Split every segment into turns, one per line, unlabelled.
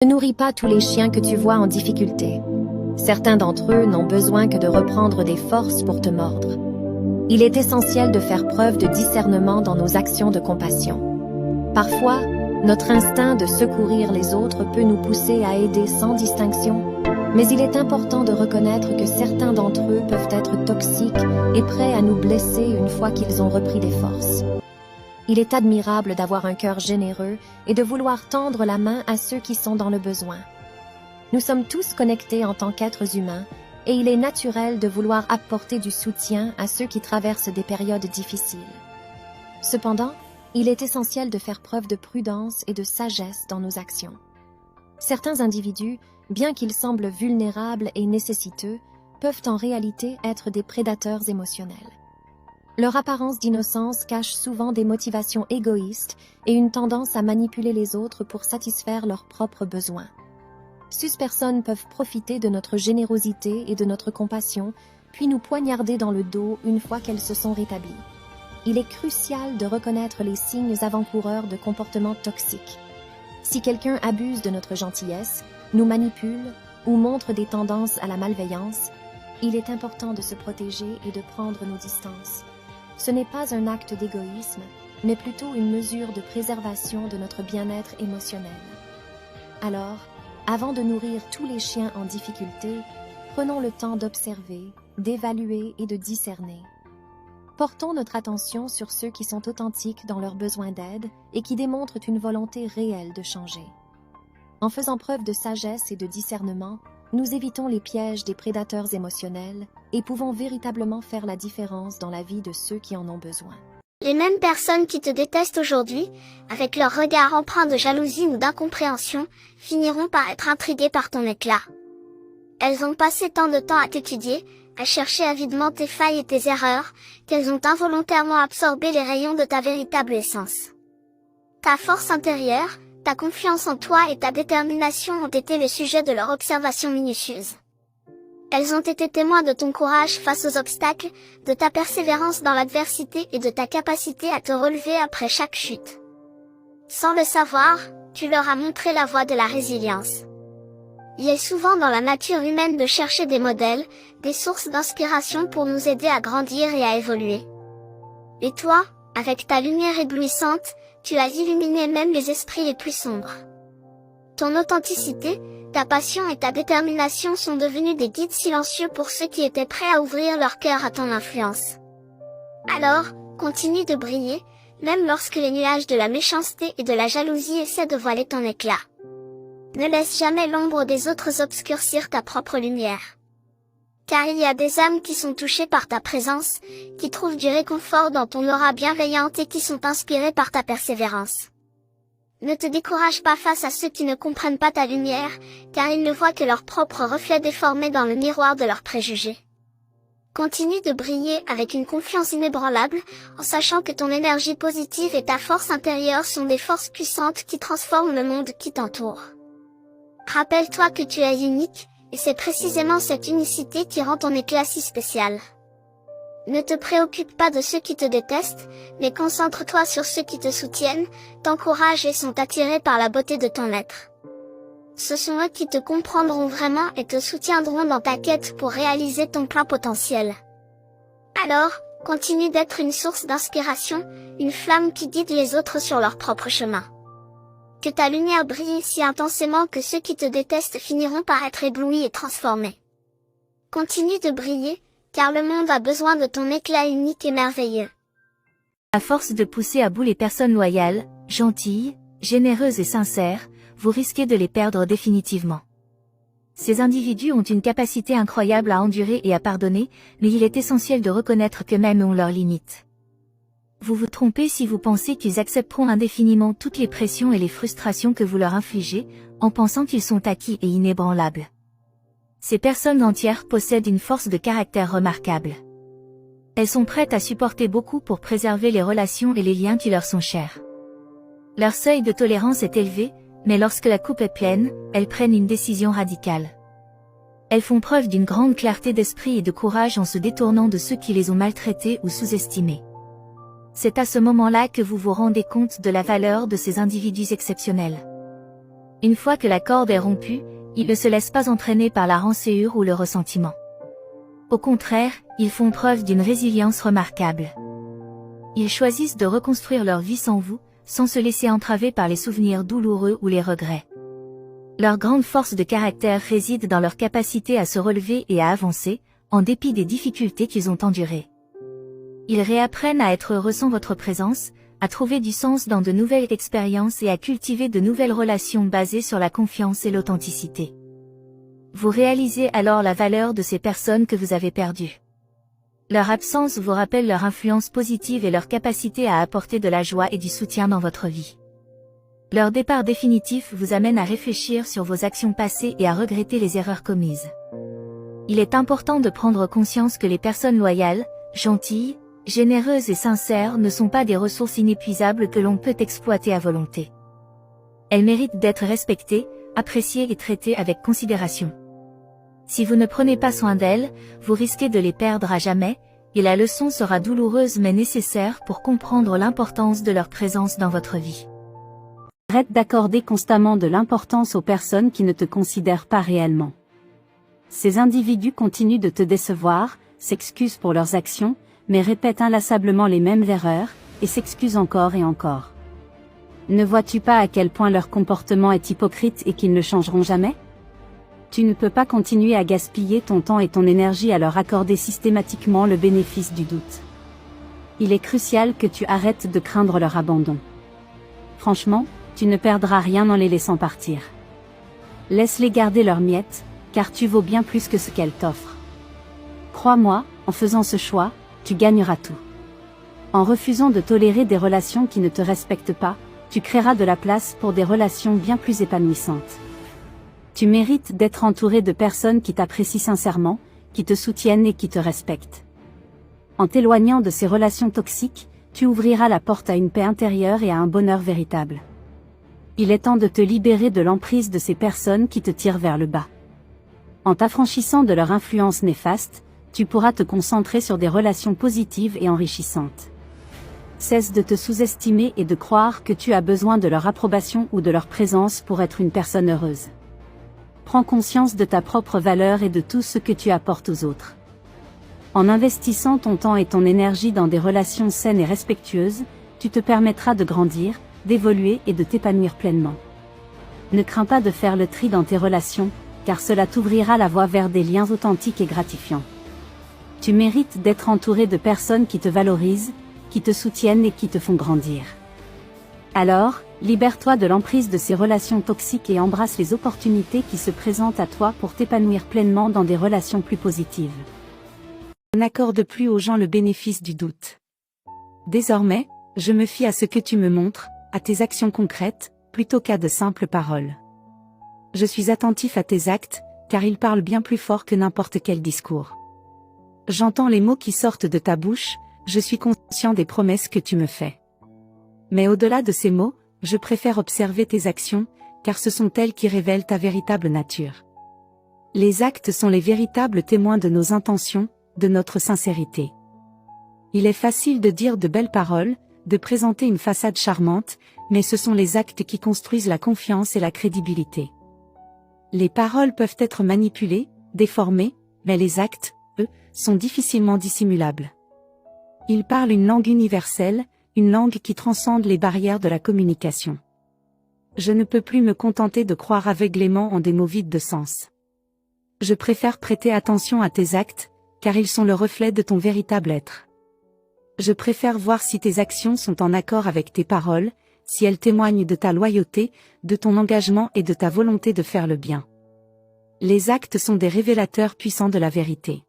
Ne nourris pas tous les chiens que tu vois en difficulté. Certains d'entre eux n'ont besoin que de reprendre des forces pour te mordre. Il est essentiel de faire preuve de discernement dans nos actions de compassion. Parfois, notre instinct de secourir les autres peut nous pousser à aider sans distinction, mais il est important de reconnaître que certains d'entre eux peuvent être toxiques et prêts à nous blesser une fois qu'ils ont repris des forces. Il est admirable d'avoir un cœur généreux et de vouloir tendre la main à ceux qui sont dans le besoin. Nous sommes tous connectés en tant qu'êtres humains et il est naturel de vouloir apporter du soutien à ceux qui traversent des périodes difficiles. Cependant, il est essentiel de faire preuve de prudence et de sagesse dans nos actions. Certains individus, bien qu'ils semblent vulnérables et nécessiteux, peuvent en réalité être des prédateurs émotionnels. Leur apparence d'innocence cache souvent des motivations égoïstes et une tendance à manipuler les autres pour satisfaire leurs propres besoins. Ces personnes peuvent profiter de notre générosité et de notre compassion, puis nous poignarder dans le dos une fois qu'elles se sont rétablies. Il est crucial de reconnaître les signes avant-coureurs de comportements toxiques. Si quelqu'un abuse de notre gentillesse, nous manipule ou montre des tendances à la malveillance, il est important de se protéger et de prendre nos distances. Ce n'est pas un acte d'égoïsme, mais plutôt une mesure de préservation de notre bien-être émotionnel. Alors, avant de nourrir tous les chiens en difficulté, prenons le temps d'observer, d'évaluer et de discerner. Portons notre attention sur ceux qui sont authentiques dans leurs besoins d'aide et qui démontrent une volonté réelle de changer. En faisant preuve de sagesse et de discernement, nous évitons les pièges des prédateurs émotionnels et pouvons véritablement faire la différence dans la vie de ceux qui en ont besoin.
Les mêmes personnes qui te détestent aujourd'hui, avec leur regard empreint de jalousie ou d'incompréhension, finiront par être intriguées par ton éclat. Elles ont passé tant de temps à t'étudier, à chercher avidement tes failles et tes erreurs, qu'elles ont involontairement absorbé les rayons de ta véritable essence. Ta force intérieure, ta confiance en toi et ta détermination ont été le sujet de leur observation minutieuse. Elles ont été témoins de ton courage face aux obstacles, de ta persévérance dans l'adversité et de ta capacité à te relever après chaque chute. Sans le savoir, tu leur as montré la voie de la résilience. Il est souvent dans la nature humaine de chercher des modèles, des sources d'inspiration pour nous aider à grandir et à évoluer. Et toi, avec ta lumière éblouissante, tu as illuminé même les esprits les plus sombres. Ton authenticité, ta passion et ta détermination sont devenus des guides silencieux pour ceux qui étaient prêts à ouvrir leur cœur à ton influence. Alors, continue de briller, même lorsque les nuages de la méchanceté et de la jalousie essaient de voiler ton éclat. Ne laisse jamais l'ombre des autres obscurcir ta propre lumière. Car il y a des âmes qui sont touchées par ta présence, qui trouvent du réconfort dans ton aura bienveillante et qui sont inspirées par ta persévérance. Ne te décourage pas face à ceux qui ne comprennent pas ta lumière, car ils ne voient que leur propre reflet déformé dans le miroir de leurs préjugés. Continue de briller avec une confiance inébranlable, en sachant que ton énergie positive et ta force intérieure sont des forces puissantes qui transforment le monde qui t'entoure. Rappelle-toi que tu es unique, et c'est précisément cette unicité qui rend ton éclat si spécial. Ne te préoccupe pas de ceux qui te détestent, mais concentre-toi sur ceux qui te soutiennent, t'encouragent et sont attirés par la beauté de ton être. Ce sont eux qui te comprendront vraiment et te soutiendront dans ta quête pour réaliser ton plein potentiel. Alors, continue d'être une source d'inspiration, une flamme qui guide les autres sur leur propre chemin. Que ta lumière brille si intensément que ceux qui te détestent finiront par être éblouis et transformés. Continue de briller, car le monde a besoin de ton éclat unique et merveilleux.
À force de pousser à bout les personnes loyales, gentilles, généreuses et sincères, vous risquez de les perdre définitivement. Ces individus ont une capacité incroyable à endurer et à pardonner, mais il est essentiel de reconnaître qu'eux-mêmes ont leurs limites. Vous vous trompez si vous pensez qu'ils accepteront indéfiniment toutes les pressions et les frustrations que vous leur infligez, en pensant qu'ils sont acquis et inébranlables. Ces personnes entières possèdent une force de caractère remarquable. Elles sont prêtes à supporter beaucoup pour préserver les relations et les liens qui leur sont chers. Leur seuil de tolérance est élevé, mais lorsque la coupe est pleine, elles prennent une décision radicale. Elles font preuve d'une grande clarté d'esprit et de courage en se détournant de ceux qui les ont maltraités ou sous-estimés. C'est à ce moment-là que vous vous rendez compte de la valeur de ces individus exceptionnels. Une fois que la corde est rompue, ils ne se laissent pas entraîner par la rancœur ou le ressentiment. Au contraire, ils font preuve d'une résilience remarquable. Ils choisissent de reconstruire leur vie sans vous, sans se laisser entraver par les souvenirs douloureux ou les regrets. Leur grande force de caractère réside dans leur capacité à se relever et à avancer, en dépit des difficultés qu'ils ont endurées. Ils réapprennent à être heureux sans votre présence, à trouver du sens dans de nouvelles expériences et à cultiver de nouvelles relations basées sur la confiance et l'authenticité. Vous réalisez alors la valeur de ces personnes que vous avez perdues. Leur absence vous rappelle leur influence positive et leur capacité à apporter de la joie et du soutien dans votre vie. Leur départ définitif vous amène à réfléchir sur vos actions passées et à regretter les erreurs commises. Il est important de prendre conscience que les personnes loyales, gentilles, généreuses et sincères ne sont pas des ressources inépuisables que l'on peut exploiter à volonté. Elles méritent d'être respectées, appréciées et traitées avec considération. Si vous ne prenez pas soin d'elles, vous risquez de les perdre à jamais, et la leçon sera douloureuse mais nécessaire pour comprendre l'importance de leur présence dans votre vie.
Arrête d'accorder constamment de l'importance aux personnes qui ne te considèrent pas réellement. Ces individus continuent de te décevoir, s'excusent pour leurs actions, mais répètent inlassablement les mêmes erreurs, et s'excusent encore et encore. Ne vois-tu pas à quel point leur comportement est hypocrite et qu'ils ne changeront jamais ? Tu ne peux pas continuer à gaspiller ton temps et ton énergie à leur accorder systématiquement le bénéfice du doute. Il est crucial que tu arrêtes de craindre leur abandon. Franchement, tu ne perdras rien en les laissant partir. Laisse-les garder leurs miettes, car tu vaux bien plus que ce qu'elles t'offrent. Crois-moi, en faisant ce choix, tu gagneras tout. En refusant de tolérer des relations qui ne te respectent pas, tu créeras de la place pour des relations bien plus épanouissantes. Tu mérites d'être entouré de personnes qui t'apprécient sincèrement, qui te soutiennent et qui te respectent. En t'éloignant de ces relations toxiques, tu ouvriras la porte à une paix intérieure et à un bonheur véritable. Il est temps de te libérer de l'emprise de ces personnes qui te tirent vers le bas. En t'affranchissant de leur influence néfaste, tu pourras te concentrer sur des relations positives et enrichissantes. Cesse de te sous-estimer et de croire que tu as besoin de leur approbation ou de leur présence pour être une personne heureuse. Prends conscience de ta propre valeur et de tout ce que tu apportes aux autres. En investissant ton temps et ton énergie dans des relations saines et respectueuses, tu te permettras de grandir, d'évoluer et de t'épanouir pleinement. Ne crains pas de faire le tri dans tes relations, car cela t'ouvrira la voie vers des liens authentiques et gratifiants. Tu mérites d'être entouré de personnes qui te valorisent, qui te soutiennent et qui te font grandir. Alors, libère-toi de l'emprise de ces relations toxiques et embrasse les opportunités qui se présentent à toi pour t'épanouir pleinement dans des relations plus positives. N'accorde plus aux gens le bénéfice du doute. Désormais, je me fie à ce que tu me montres, à tes actions concrètes, plutôt qu'à de simples paroles. Je suis attentif à tes actes, car ils parlent bien plus fort que n'importe quel discours. J'entends les mots qui sortent de ta bouche, je suis conscient des promesses que tu me fais. Mais au-delà de ces mots, je préfère observer tes actions, car ce sont elles qui révèlent ta véritable nature. Les actes sont les véritables témoins de nos intentions, de notre sincérité. Il est facile de dire de belles paroles, de présenter une façade charmante, mais ce sont les actes qui construisent la confiance et la crédibilité. Les paroles peuvent être manipulées, déformées, mais les actes, eux, sont difficilement dissimulables. Ils parlent une langue universelle, une langue qui transcende les barrières de la communication. Je ne peux plus me contenter de croire aveuglément en des mots vides de sens. Je préfère prêter attention à tes actes, car ils sont le reflet de ton véritable être. Je préfère voir si tes actions sont en accord avec tes paroles, si elles témoignent de ta loyauté, de ton engagement et de ta volonté de faire le bien. Les actes sont des révélateurs puissants de la vérité.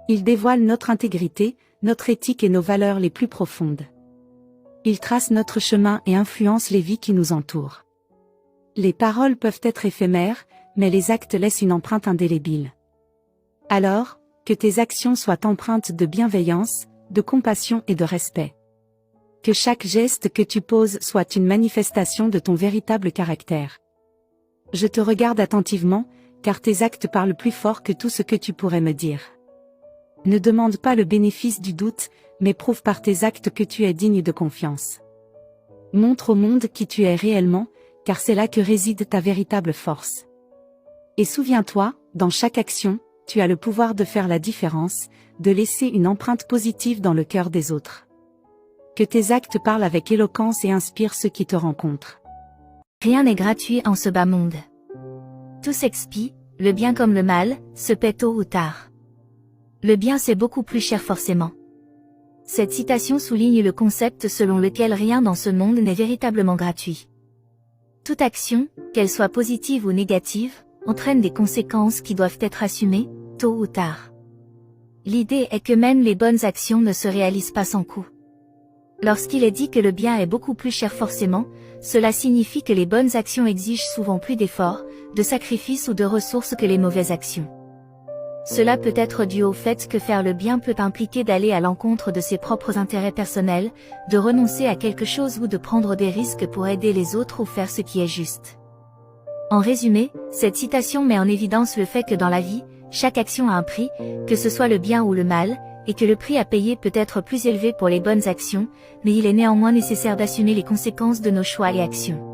Ils dévoilent notre intégrité, notre éthique et nos valeurs les plus profondes. Ils tracent notre chemin et influencent les vies qui nous entourent. Les paroles peuvent être éphémères, mais les actes laissent une empreinte indélébile. Alors, que tes actions soient empreintes de bienveillance, de compassion et de respect. Que chaque geste que tu poses soit une manifestation de ton véritable caractère. Je te regarde attentivement, car tes actes parlent plus fort que tout ce que tu pourrais me dire. Ne demande pas le bénéfice du doute, mais prouve par tes actes que tu es digne de confiance. Montre au monde qui tu es réellement, car c'est là que réside ta véritable force. Et souviens-toi, dans chaque action, tu as le pouvoir de faire la différence, de laisser une empreinte positive dans le cœur des autres. Que tes actes parlent avec éloquence et inspirent ceux qui te rencontrent.
Rien n'est gratuit en ce bas monde. Tout s'expie, le bien comme le mal, se paie tôt ou tard. Le bien c'est beaucoup plus cher forcément. Cette citation souligne le concept selon lequel rien dans ce monde n'est véritablement gratuit. Toute action, qu'elle soit positive ou négative, entraîne des conséquences qui doivent être assumées, tôt ou tard. L'idée est que même les bonnes actions ne se réalisent pas sans coût. Lorsqu'il est dit que le bien est beaucoup plus cher forcément, cela signifie que les bonnes actions exigent souvent plus d'efforts, de sacrifices ou de ressources que les mauvaises actions. Cela peut être dû au fait que faire le bien peut impliquer d'aller à l'encontre de ses propres intérêts personnels, de renoncer à quelque chose ou de prendre des risques pour aider les autres ou faire ce qui est juste. En résumé, cette citation met en évidence le fait que dans la vie, chaque action a un prix, que ce soit le bien ou le mal, et que le prix à payer peut être plus élevé pour les bonnes actions, mais il est néanmoins nécessaire d'assumer les conséquences de nos choix et actions.